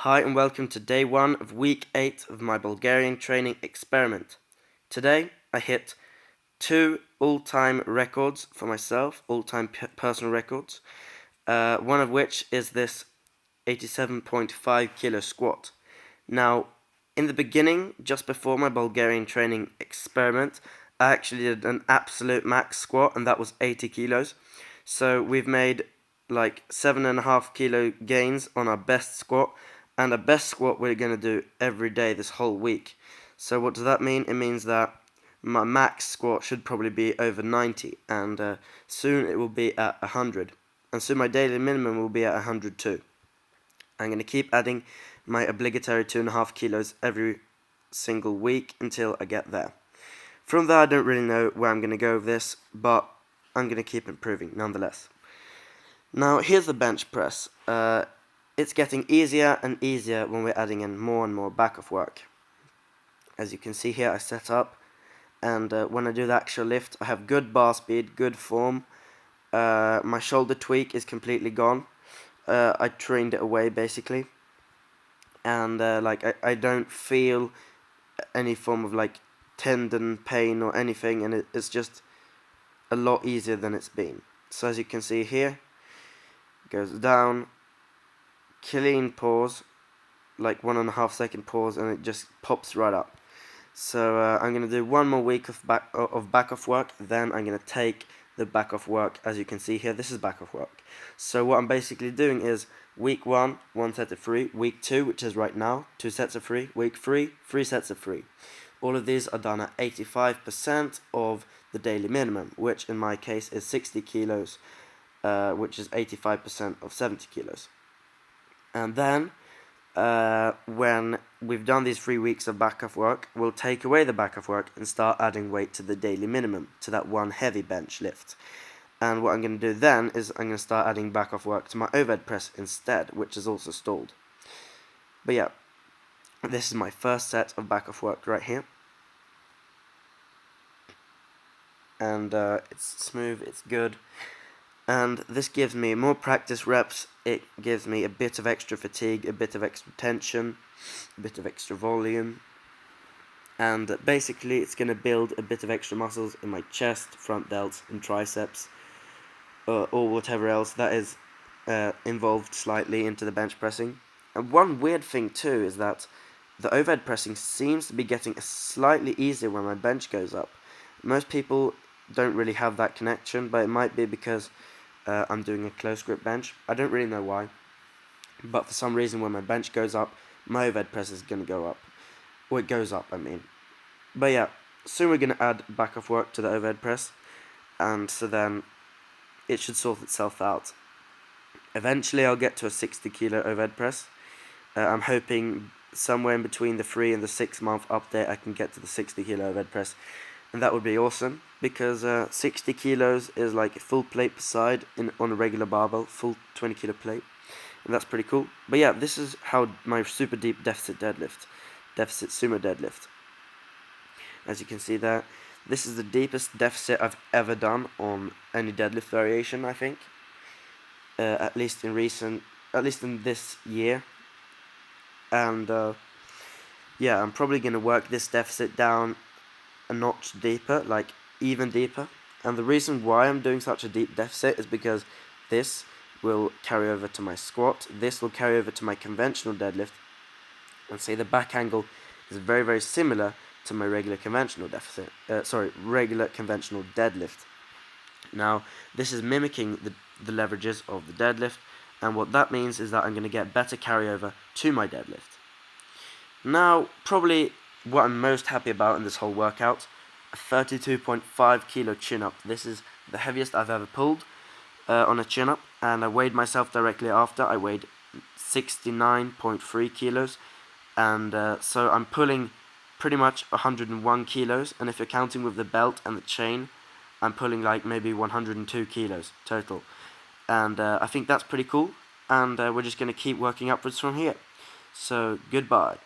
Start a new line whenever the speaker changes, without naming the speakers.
Hi and welcome to day 1 of week 8 of my Bulgarian training experiment. Today I hit 2 all-time records for myself, all-time personal records, one of which is this 87.5 kilo squat. Now, in the beginning, just before my Bulgarian training experiment, I actually did an absolute max squat, and that was 80 kilos. So we've made like 7.5 kilo gains on our best squat, and a best squat we're going to do every day this whole week. So what does that mean? It means that my max squat should probably be over 90, and soon it will be at 100. And soon my daily minimum will be at 100 too. I'm going to keep adding my obligatory 2.5 kilos every single week until I get there. From there, I don't really know where I'm going to go with this, but I'm going to keep improving nonetheless. Now, here's the bench press. It's getting easier and easier when we're adding in more and more back-off work. As you can see here, I set up, and when I do the actual lift, I have good bar speed, good form. My shoulder tweak is completely gone. I trained it away basically, and I don't feel any form of like tendon pain or anything, and it's just a lot easier than it's been. So as you can see here, it goes down, clean pause, like 1.5 second pause, and it just pops right up. So I'm gonna do one more week of back-off work, then I'm gonna take the back-off work. As you can see here, this is back-off work. So what I'm basically doing is week 1, 1 set of 3, week 2, which is right now, 2 sets of 3, week 3, 3 sets of 3. All of these are done at 85% of the daily minimum, which in my case is 60 kilos, which is 85% of 70 kilos. And then when we've done these 3 weeks of back-off work, we'll take away the back-off work and start adding weight to the daily minimum, to that one heavy bench lift. And what I'm going to do then is I'm going to start adding back-off work to my overhead press instead, which is also stalled. But yeah, this is my first set of back-off work right here. And it's smooth, it's good. And this gives me more practice reps, it gives me a bit of extra fatigue, a bit of extra tension, a bit of extra volume, and basically it's going to build a bit of extra muscles in my chest, front delts, and triceps, or whatever else that is involved slightly into the bench pressing. And one weird thing too is that the overhead pressing seems to be getting slightly easier when my bench goes up. Most people don't really have that connection, but it might be because I'm doing a close grip bench. I don't really know why, but for some reason when my bench goes up, my overhead press is going to go up. Or it goes up, I mean. But yeah, soon we're going to add back-off work to the overhead press, and so then it should sort itself out. Eventually I'll get to a 60 kilo overhead press. I'm hoping somewhere in between the 3 and the 6 month update I can get to the 60 kilo overhead press. And that would be awesome, because 60 kilos is like a full plate per side on a regular barbell, full 20 kilo plate, and that's pretty cool. But yeah, this is how my super deep deficit sumo deadlift. As you can see there, this is the deepest deficit I've ever done on any deadlift variation, I think. At least in this year. And yeah, I'm probably gonna work this deficit down a notch deeper, like even deeper. And the reason why I'm doing such a deep deficit is because this will carry over to my squat, this will carry over to my conventional deadlift, and say the back angle is very, very similar to my regular conventional conventional deadlift. Now, this is mimicking the leverages of the deadlift, and what that means is that I'm going to get better carryover to my deadlift. Now, probably what I'm most happy about in this whole workout, a 32.5 kilo chin-up. This is the heaviest I've ever pulled on a chin-up, and I weighed myself directly after. I weighed 69.3 kilos, and so I'm pulling pretty much 101 kilos, and if you're counting with the belt and the chain, I'm pulling like maybe 102 kilos total. And I think that's pretty cool, and we're just going to keep working upwards from here. So, goodbye.